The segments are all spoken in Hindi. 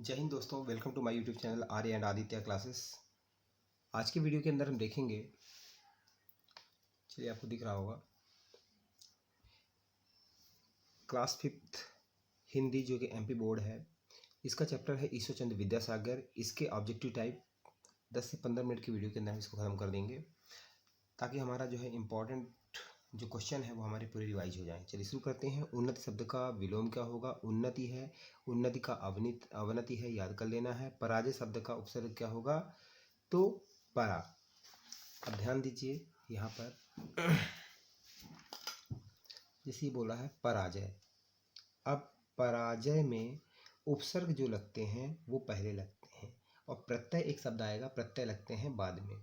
जय हिंद दोस्तों, welcome to my YouTube channel Arya and Aditya classes. आज के वीडियो के अंदर हम देखेंगे, चलिए आपको दिख रहा होगा, क्लास 5th हिंदी जो कि एमपी बोर्ड है, इसका चैप्टर है ईश्वर चंद्र विद्यासागर। इसके ऑब्जेक्टिव टाइप 10 से 15 मिनट की वीडियो के अंदर हम इसको ख़त्म कर देंगे ताकि हमारा जो है इम्पोर्टेंट जो क्वेश्चन है वो हमारे पूरे रिवाइज हो जाएं। चलिए शुरू करते हैं। उन्नति शब्द का विलोम क्या होगा? उन्नति है। उन्नति का अवनति है, याद कर लेना है। पराजय शब्द का उपसर्ग क्या होगा? तो परा। अब ध्यान दीजिए यहाँ पर जैसे ये बोला है पराजय। अब पराजय में उपसर्ग जो लगते हैं वो पहले लगते हैं और प्रत्यय एक शब्द आएगा, प्रत्यय लगते हैं बाद में।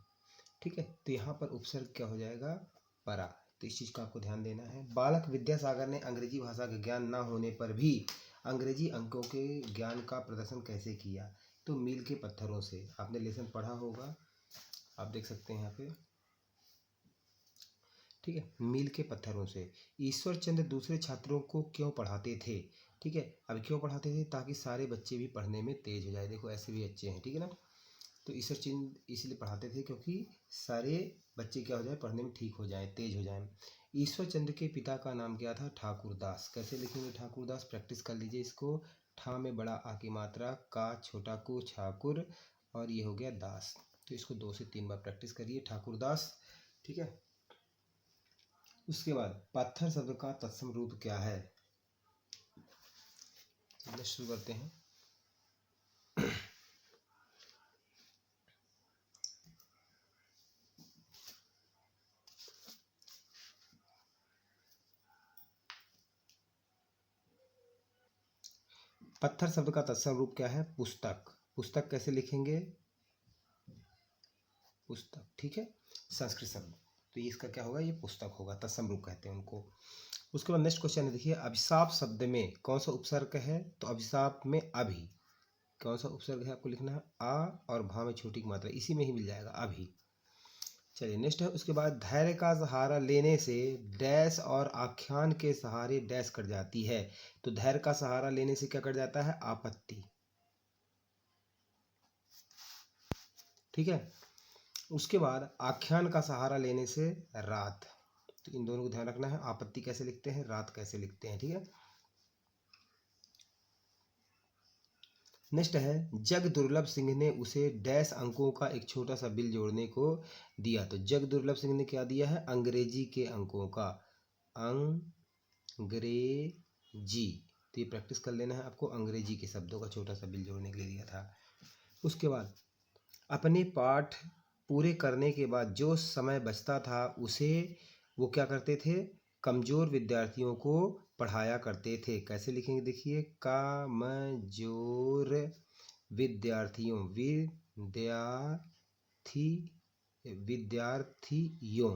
ठीक है, तो यहाँ पर उपसर्ग क्या हो जाएगा? परा। तो इस चीज़ का आपको ध्यान देना है। बालक विद्यासागर ने अंग्रेजी भाषा का ज्ञान न होने पर भी अंग्रेजी अंकों के ज्ञान का प्रदर्शन कैसे किया? तो मील के पत्थरों से। आपने लेसन पढ़ा होगा, आप देख सकते हैं यहाँ पे। ठीक है, मील के पत्थरों से। ईश्वर चंद्र दूसरे छात्रों को क्यों पढ़ाते थे? ठीक है, अब क्यों पढ़ाते थे? ताकि सारे बच्चे भी पढ़ने में तेज हो जाए। देखो ऐसे भी अच्छे हैं, ठीक है ना। तो ईश्वर चंद्र इसलिए पढ़ाते थे क्योंकि सारे बच्चे क्या हो जाए, पढ़ने में ठीक हो जाए, तेज हो जाए। ईश्वर चंद्र के पिता का नाम क्या था? ठाकुरदास। कैसे लिखेंगे ठाकुरदास? प्रैक्टिस कर लीजिए इसको। ठा में बड़ा आ की मात्रा, का छोटा को ठाकुर, और ये हो गया दास। तो इसको 2 से 3 बार प्रैक्टिस करिए, ठाकुरदास। ठीक है, उसके बाद पत्थर शब्द का तत्सम रूप क्या है? चलिए शुरू करते हैं। पत्थर शब्द का तत्सम रूप क्या है? पुस्तक। पुस्तक कैसे लिखेंगे? पुस्तक। ठीक है, संस्कृत शब्द, तो ये इसका क्या होगा? ये पुस्तक होगा, तत्सम रूप कहते हैं उनको। उसके बाद नेक्स्ट क्वेश्चन है, देखिए अभिशाप शब्द में कौन सा उपसर्ग है? तो अभिशाप में अभी। कौन सा उपसर्ग है आपको लिखना है? आ और भा में छोटी की मात्रा, इसी में ही मिल जाएगा अभी। चलिए नेक्स्ट है, उसके बाद धैर्य का सहारा लेने से डैश और आख्यान के सहारे डैश कट जाती है। तो धैर्य का सहारा लेने से क्या कट जाता है? आपत्ति। ठीक है, उसके बाद आख्यान का सहारा लेने से रात। तो इन दोनों को ध्यान रखना है। आपत्ति कैसे लिखते हैं, रात कैसे लिखते हैं। ठीक है, नेक्स्ट है, जग दुर्लभ सिंह ने उसे डैश अंकों का एक छोटा सा बिल जोड़ने को दिया। तो जग दुर्लभ सिंह ने क्या दिया है? अंग्रेजी के अंकों का, अंग्रेजी। तो ये प्रैक्टिस कर लेना है आपको, अंग्रेजी के शब्दों का छोटा सा बिल जोड़ने के लिए दिया था। उसके बाद अपने पाठ पूरे करने के बाद जो समय बचता था उसे वो क्या करते थे? कमज़ोर विद्यार्थियों को पढ़ाया करते थे। कैसे लिखेंगे? देखिए, कमज़ोर विद्यार्थियों, विद्यार्थियों।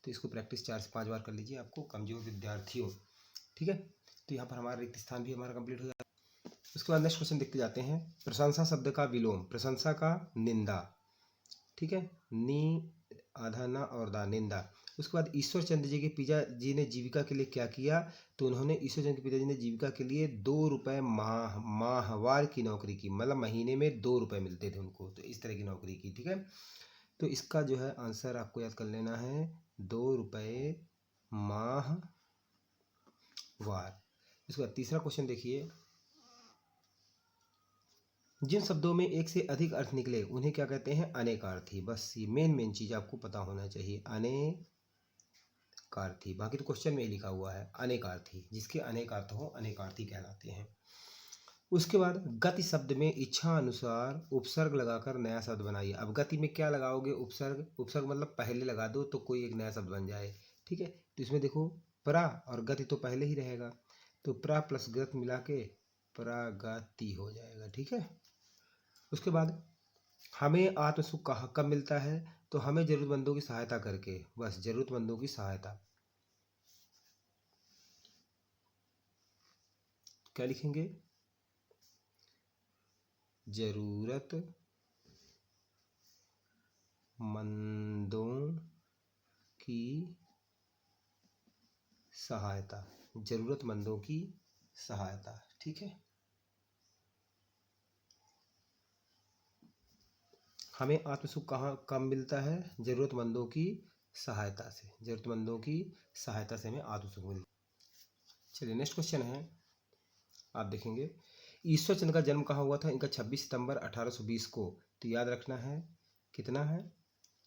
तो इसको प्रैक्टिस 4 से 5 बार कर लीजिए आपको, कमज़ोर विद्यार्थियों। ठीक है, तो यहाँ पर हमारा रिक्त स्थान भी हमारा कंप्लीट हो जाता है। उसके बाद नेक्स्ट क्वेश्चन देखते जाते हैं। प्रशंसा शब्द का विलोम। प्रशंसा का निंदा। ठीक है, नी आधा ना और दा, निंदा। उसके बाद ईश्वर चंद्र जी के पिताजी ने जीविका के लिए क्या किया? तो उन्होंने, ईश्वर चंद्र के पिताजी ने जीविका के लिए 2 रुपये माहवार की नौकरी की, मतलब महीने में 2 रुपये मिलते थे उनको, तो इस तरह की नौकरी की। ठीक है, तो इसका जो है आंसर आपको याद कर लेना है, 2 रुपये माहवार। इसके बाद तीसरा क्वेश्चन देखिए, जिन शब्दों में एक से अधिक अर्थ निकले उन्हें क्या कहते हैं? अनेकार्थी। बस ये मेन चीज़ आपको पता होना चाहिए, अनेकार्थी। बाकी तो क्वेश्चन में ही लिखा हुआ है अनेकार्थी, जिसके अनेक अर्थ हो अनेकार्थी कहलाते हैं। उसके बाद गति शब्द में इच्छा अनुसार उपसर्ग लगाकर नया शब्द बनाइए। अब गति में क्या लगाओगे? उपसर्ग। उपसर्ग मतलब पहले लगा दो तो कोई एक नया शब्द बन जाए। ठीक है, तो इसमें देखो प्रा और गति तो पहले ही रहेगा, तो प्रा प्लस गत मिला के प्रागति हो जाएगा। ठीक है, उसके बाद हमें आत्म सुख कब मिलता है? तो हमें जरूरतमंदों की सहायता करके। बस जरूरतमंदों की सहायता। क्या लिखेंगे? जरूरतमंदों की सहायता। जरूरतमंदों की सहायता। ठीक है, हमें आत्मसुख कहाँ कब मिलता है? ज़रूरतमंदों की सहायता से, ज़रूरतमंदों की सहायता से हमें आत्मसुख मिलता है। चलिए नेक्स्ट क्वेश्चन है, आप देखेंगे ईश्वरचंद्र का जन्म कहाँ हुआ था? इनका 26 सितंबर 1820 को। तो याद रखना है कितना है?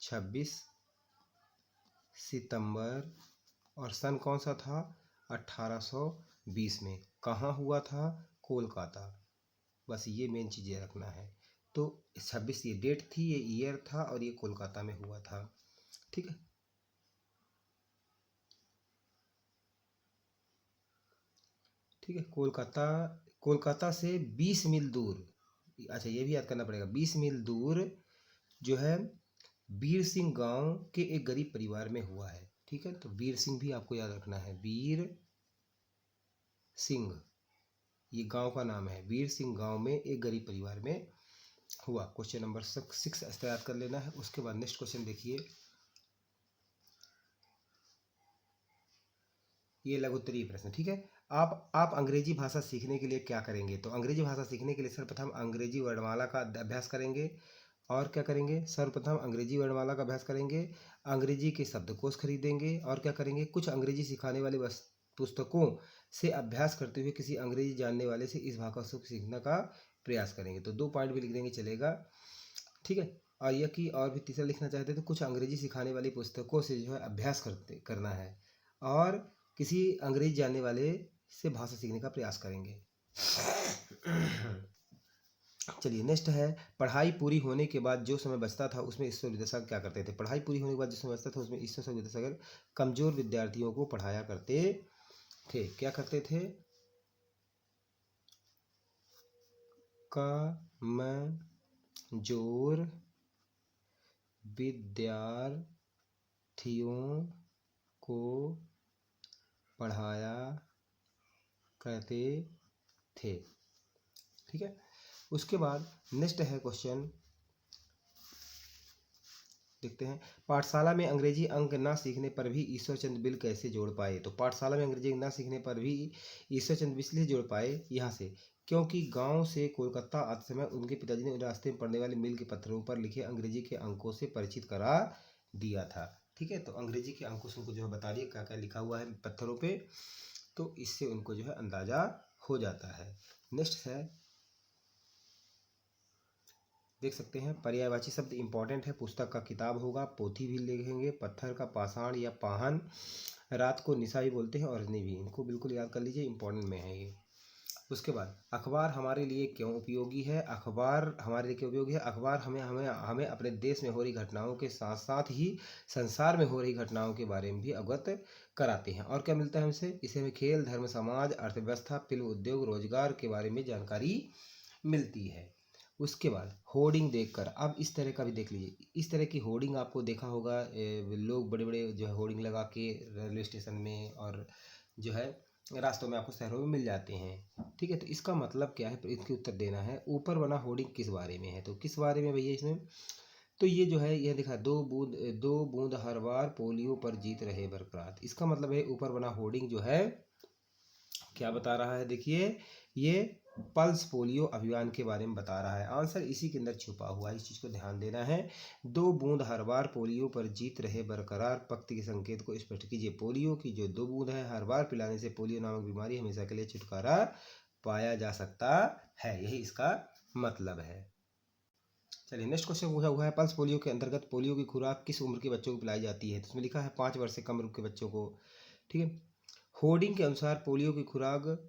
26 सितंबर, और सन कौन सा था? 1820 में। कहाँ हुआ था? कोलकाता। बस ये मेन चीज़ें रखना है। तो 26 ये डेट थी, ये ईयर था, और ये कोलकाता में हुआ था। ठीक है, ठीक है। कोलकाता, कोलकाता से 20 मील दूर, अच्छा ये भी याद करना पड़ेगा, 20 मील दूर जो है वीर सिंह गांव के एक गरीब परिवार में हुआ है। ठीक है, तो वीर सिंह भी आपको याद रखना है, वीर सिंह, ये गांव का नाम है। वीर सिंह गांव में एक गरीब परिवार में हुआ। क्वेश्चन नंबर 6 ऐसे याद कर लेना है। उसके बाद नेक्स्ट क्वेश्चन देखिए, ये लघुत्तरीय प्रश्न। ठीक है, आप अंग्रेजी भाषा सीखने के लिए क्या करेंगे? तो अंग्रेजी भाषा सीखने के लिए सर्वप्रथम अंग्रेजी वर्णमाला का अभ्यास करेंगे। और क्या करेंगे? सर्वप्रथम अंग्रेजी वर्णमाला का अभ्यास करेंगे, अंग्रेजी के शब्दकोश खरीदेंगे, और क्या करेंगे? कुछ अंग्रेजी सिखाने वाले पुस्तकों से अभ्यास करते हुए किसी अंग्रेजी जानने वाले से इस भाषा को सीखने का प्रयास करेंगे। तो 2 पॉइंट भी लिख देंगे, चलेगा। ठीक है, और यह कि और भी तीसरा लिखना चाहते हैं तो कुछ अंग्रेजी सिखाने वाली पुस्तकों से जो है अभ्यास करना है, और किसी अंग्रेजी जानने वाले से भाषा सीखने का प्रयास करेंगे। चलिए नेक्स्ट है, पढ़ाई पूरी होने के बाद जो समय बचता था उसमें ईश्वर विद्यासागर क्या करते थे? पढ़ाई पूरी होने के बाद जो समय बचता था उसमें ईश्वर विद्यासागर कमजोर विद्यार्थियों को पढ़ाया करते थे। क्या करते थे? कमजोर विद्यार्थियों को पढ़ाया करते थे। ठीक है, उसके बाद नेक्स्ट है क्वेश्चन, देखते हैं, पाठशाला में अंग्रेजी अंक ना सीखने पर भी ईश्वरचंद्र बिल कैसे जोड़ पाए? तो पाठशाला में अंग्रेजी अंक ना सीखने पर भी ईश्वरचंद्र बिल इसलिए जोड़ पाए यहाँ से, क्योंकि गांव से कोलकाता आते समय उनके पिताजी ने रास्ते में पड़ने वाले मील के पत्थरों पर लिखे अंग्रेजी के अंकों से परिचित करा दिया था। ठीक है, तो अंग्रेजी के अंकों से उनको जो है बता दिया क्या क्या लिखा हुआ है पत्थरों पे, तो इससे उनको जो है अंदाजा हो जाता है। नेक्स्ट है, देख सकते हैं, पर्यायवाची शब्द इंपॉर्टेंट है। पुस्तक का किताब होगा, पोथी भी लिखेंगे, पत्थर का पाषाण या पाहन, रात को निशा भी बोलते हैं, और रजनी भी, इनको बिल्कुल याद कर लीजिए, इंपॉर्टेंट में है ये। उसके बाद अखबार हमारे लिए क्यों उपयोगी है? अखबार हमारे लिए क्यों उपयोगी है? अखबार हमें हमें हमें अपने देश में हो रही घटनाओं के साथ साथ ही संसार में हो रही घटनाओं के बारे में भी अवगत कराते हैं। और क्या मिलता है हमसे? इसे हमें खेल, धर्म, समाज, अर्थव्यवस्था, फिल्म उद्योग, रोजगार के बारे में जानकारी मिलती है। उसके बाद होर्डिंग देखकर, अब इस तरह का भी देख लीजिए, इस तरह की होर्डिंग आपको देखा होगा, लोग बड़े बड़े जो है होर्डिंग लगा के रेलवे स्टेशन में और जो है रास्तों में आपको शहरों में मिल जाते हैं। ठीक है, तो इसका मतलब क्या है? इसके उत्तर देना है। ऊपर बना होर्डिंग किस बारे में है? तो किस बारे में भैया इसमें? तो ये जो है यह दिखा, 2 बूंद हर बार पोलियो पर जीत रहे बरकरार। इसका मतलब है ऊपर बना होर्डिंग जो है क्या बता रहा है? देखिए, ये पल्स पोलियो अभियान के बारे में बता रहा है। आंसर इसी के अंदर छुपा हुआ है, इस चीज़ को ध्यान देना है। 2 बूंद हर बार पोलियो पर जीत रहे बरकरार, पंक्ति के संकेत को स्पष्ट कीजिए। पोलियो की जो 2 बूंद है हर बार पिलाने से पोलियो नामक बीमारी हमेशा के लिए छुटकारा पाया जा सकता है, यही इसका मतलब है। चलिए नेक्स्ट क्वेश्चन पूछा हुआ है, पल्स पोलियो के अंतर्गत पोलियो की खुराक किस उम्र के बच्चों को पिलाई जाती है? तो उसमें लिखा है 5 वर्ष से कम उम्र के बच्चों को। ठीक है, होर्डिंग के अनुसार पोलियो की खुराक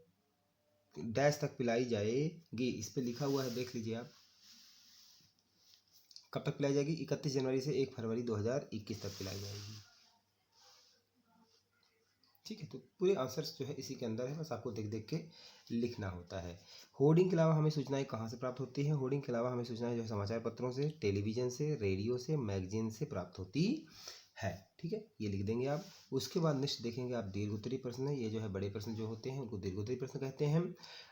डैश तक पिलाई जाएगी, इस पे लिखा हुआ है, देख लीजिए आप। कब तक पिलाई जाएगी? 31 जनवरी से 1 फरवरी 2021 तक पिलाई जाएगी। ठीक है, तो पूरे आंसर्स जो है इसी के अंदर है, बस आपको देख देख के लिखना होता है। होर्डिंग के अलावा हमें सूचनाएं कहाँ से प्राप्त होती हैं? होर्डिंग के अलावा हमें सूचनाएं जो है समाचार पत्रों से, टेलीविज़न से, रेडियो से, मैगजीन से प्राप्त होती है। ठीक है, ये लिख देंगे आप। उसके बाद नेक्स्ट देखेंगे आप, दीर्घोत्तरीय प्रश्न है। ये जो है बड़े प्रश्न जो होते हैं उनको दीर्घोत्तरीय प्रश्न कहते हैं।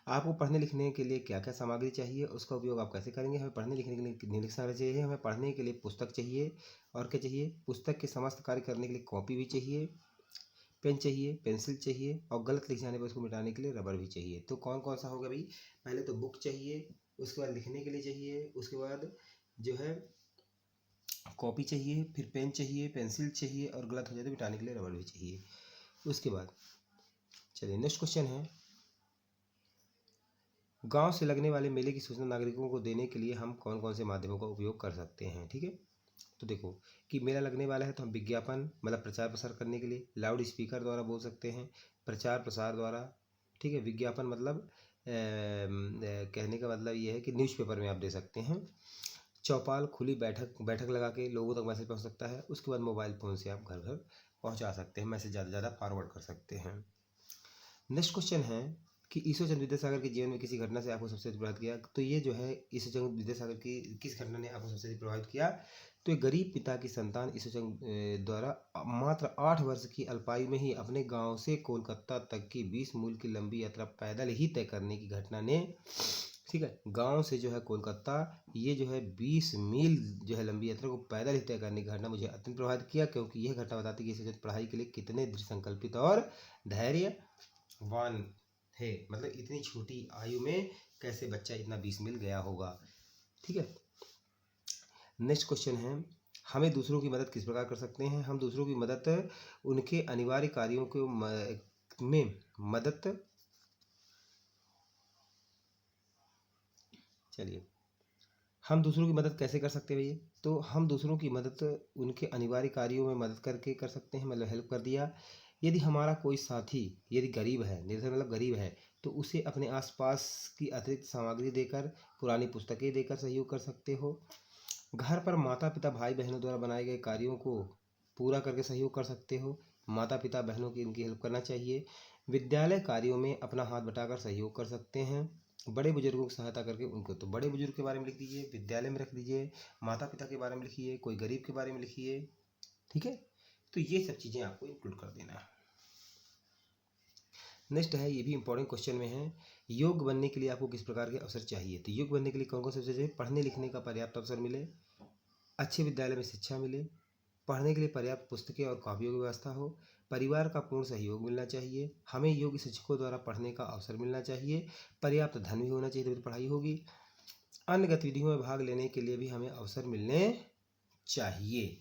आपको पढ़ने लिखने के लिए क्या क्या सामग्री चाहिए, उसका उपयोग आप कैसे करेंगे? हमें पढ़ने लिखने के लिए कितनी सामग्री चाहिए? हमें पढ़ने के लिए पुस्तक चाहिए, और क्या चाहिए? पुस्तक के समस्त कार्य करने के लिए कॉपी भी चाहिए, पेन चाहिए, पेंसिल चाहिए, और गलत लिख जाने पर उसको मिटाने के लिए रबर भी चाहिए। तो कौन कौन सा होगा भाई? पहले तो बुक चाहिए, उसके बाद लिखने के लिए चाहिए, उसके बाद जो है कॉपी चाहिए, फिर पेन चाहिए, पेंसिल चाहिए, और गलत हो जाए तो मिटाने के लिए रबड़ भी चाहिए। उसके बाद चलिए नेक्स्ट क्वेश्चन है, गांव से लगने वाले मेले की सूचना नागरिकों को देने के लिए हम कौन कौन से माध्यमों का उपयोग कर सकते हैं। ठीक है, तो देखो कि मेला लगने वाला है तो हम विज्ञापन मतलब प्रचार प्रसार करने के लिए लाउड स्पीकर द्वारा बोल सकते हैं, प्रचार प्रसार द्वारा। ठीक है, विज्ञापन मतलब कहने का मतलब ये है कि न्यूज़पेपर में आप दे सकते हैं। चौपाल खुली बैठक बैठक लगा के लोगों तक मैसेज पहुंच सकता है। उसके बाद मोबाइल फ़ोन से आप घर घर पहुंचा सकते हैं, मैसेज ज़्यादा से ज़्यादा फॉरवर्ड कर सकते हैं। नेक्स्ट क्वेश्चन है कि ईश्वरचंद्र विद्यासागर के जीवन में किसी घटना से आपको सबसे अधिक प्रभावित किया। तो ये जो है ईश्वरचंद्र विद्यासागर की किस घटना ने आपको सबसे अधिक प्रभावित किया, तो एक गरीब पिता की संतान ईश्वरचंद्र द्वारा मात्र 8 वर्ष की अल्पायु में ही अपने गांव से कोलकाता तक की 20 मील की लंबी यात्रा पैदल ही तय करने की घटना ने, ठीक है, गांव से जो है कोलकाता ये जो है 20 मील जो है लंबी यात्रा को पैदल ही तय करने की घटना मुझे अत्यंत प्रभावित किया, क्योंकि यह घटना बताती है कि ईश्वरचंद्र पढ़ाई के लिए कितने दृढ़ संकल्पित और धैर्यवान थे। मतलब इतनी छोटी आयु में कैसे बच्चा इतना 20 मील गया होगा। ठीक है, नेक्स्ट क्वेश्चन है, हमें दूसरों की मदद किस प्रकार कर सकते हैं। हम दूसरों की मदद उनके अनिवार्य कार्यों को में मदद, चलिए हम दूसरों की मदद कैसे कर सकते हैं भैया, तो हम दूसरों की मदद उनके अनिवार्य कार्यों में मदद करके कर सकते हैं, मतलब हेल्प कर दिया। यदि हमारा कोई साथी यदि गरीब है, निर्धन मतलब गरीब है, तो उसे अपने आसपास की अतिरिक्त सामग्री देकर, पुरानी पुस्तकें देकर सहयोग कर सकते हो। घर पर माता पिता भाई बहनों द्वारा बनाए गए कार्यों को पूरा करके सहयोग कर सकते हो। माता पिता बहनों की इनकी हेल्प करना चाहिए। विद्यालय कार्यों में अपना हाथ बटाकर सहयोग कर सकते हैं। बड़े बुजुर्गों की सहायता करके उनको, तो बड़े बुजुर्ग के बारे में लिख दीजिए, विद्यालय में रख दीजिए, माता पिता के बारे में लिखिए, कोई गरीब के बारे में लिखिए। ठीक है, तो ये सब चीज़ें आपको इंक्लूड कर देना है। नेक्स्ट है, ये भी इंपॉर्टेंट क्वेश्चन में है, योग्य बनने के लिए आपको किस प्रकार के अवसर चाहिए। तो योग्य बनने के लिए कौन कौन से अवसर चाहिए, पढ़ने लिखने का पर्याप्त अवसर मिले, अच्छे विद्यालय में शिक्षा मिले, पढ़ने के लिए पर्याप्त पुस्तकें और कॉपियों की व्यवस्था हो, परिवार का पूर्ण सहयोग मिलना चाहिए, हमें योग्य शिक्षकों द्वारा पढ़ने का अवसर मिलना चाहिए, पर्याप्त धन भी होना चाहिए तभी तो पढ़ाई होगी, अन्य गतिविधियों में भाग लेने के लिए भी हमें अवसर मिलने चाहिए।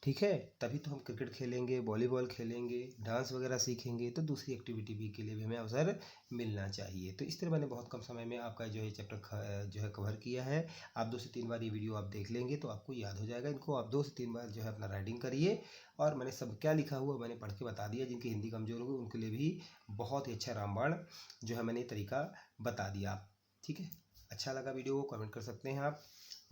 ठीक है, तभी तो हम क्रिकेट खेलेंगे, वॉलीबॉल खेलेंगे, डांस वगैरह सीखेंगे, तो दूसरी एक्टिविटी भी के लिए भी हमें अवसर मिलना चाहिए। तो इस तरह मैंने बहुत कम समय में आपका जो है चैप्टर जो है कवर किया है। आप 2 से 3 बार ये वीडियो आप देख लेंगे तो आपको याद हो जाएगा। इनको आप 2 से 3 बार जो है अपना राइटिंग करिए, और मैंने सब क्या लिखा हुआ मैंने पढ़ के बता दिया। जिनकी हिंदी कमज़ोर होगी उनके लिए भी बहुत ही अच्छा रामबाण जो है मैंने तरीका बता दिया। ठीक है, अच्छा लगा वीडियो को कमेंट कर सकते हैं आप,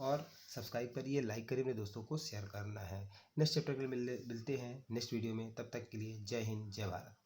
और सब्सक्राइब करिए, लाइक करिए, अपने दोस्तों को शेयर करना है। नेक्स्ट चैप्टर के लिए मिलते हैं नेक्स्ट वीडियो में। तब तक के लिए जय हिंद, जय भारत।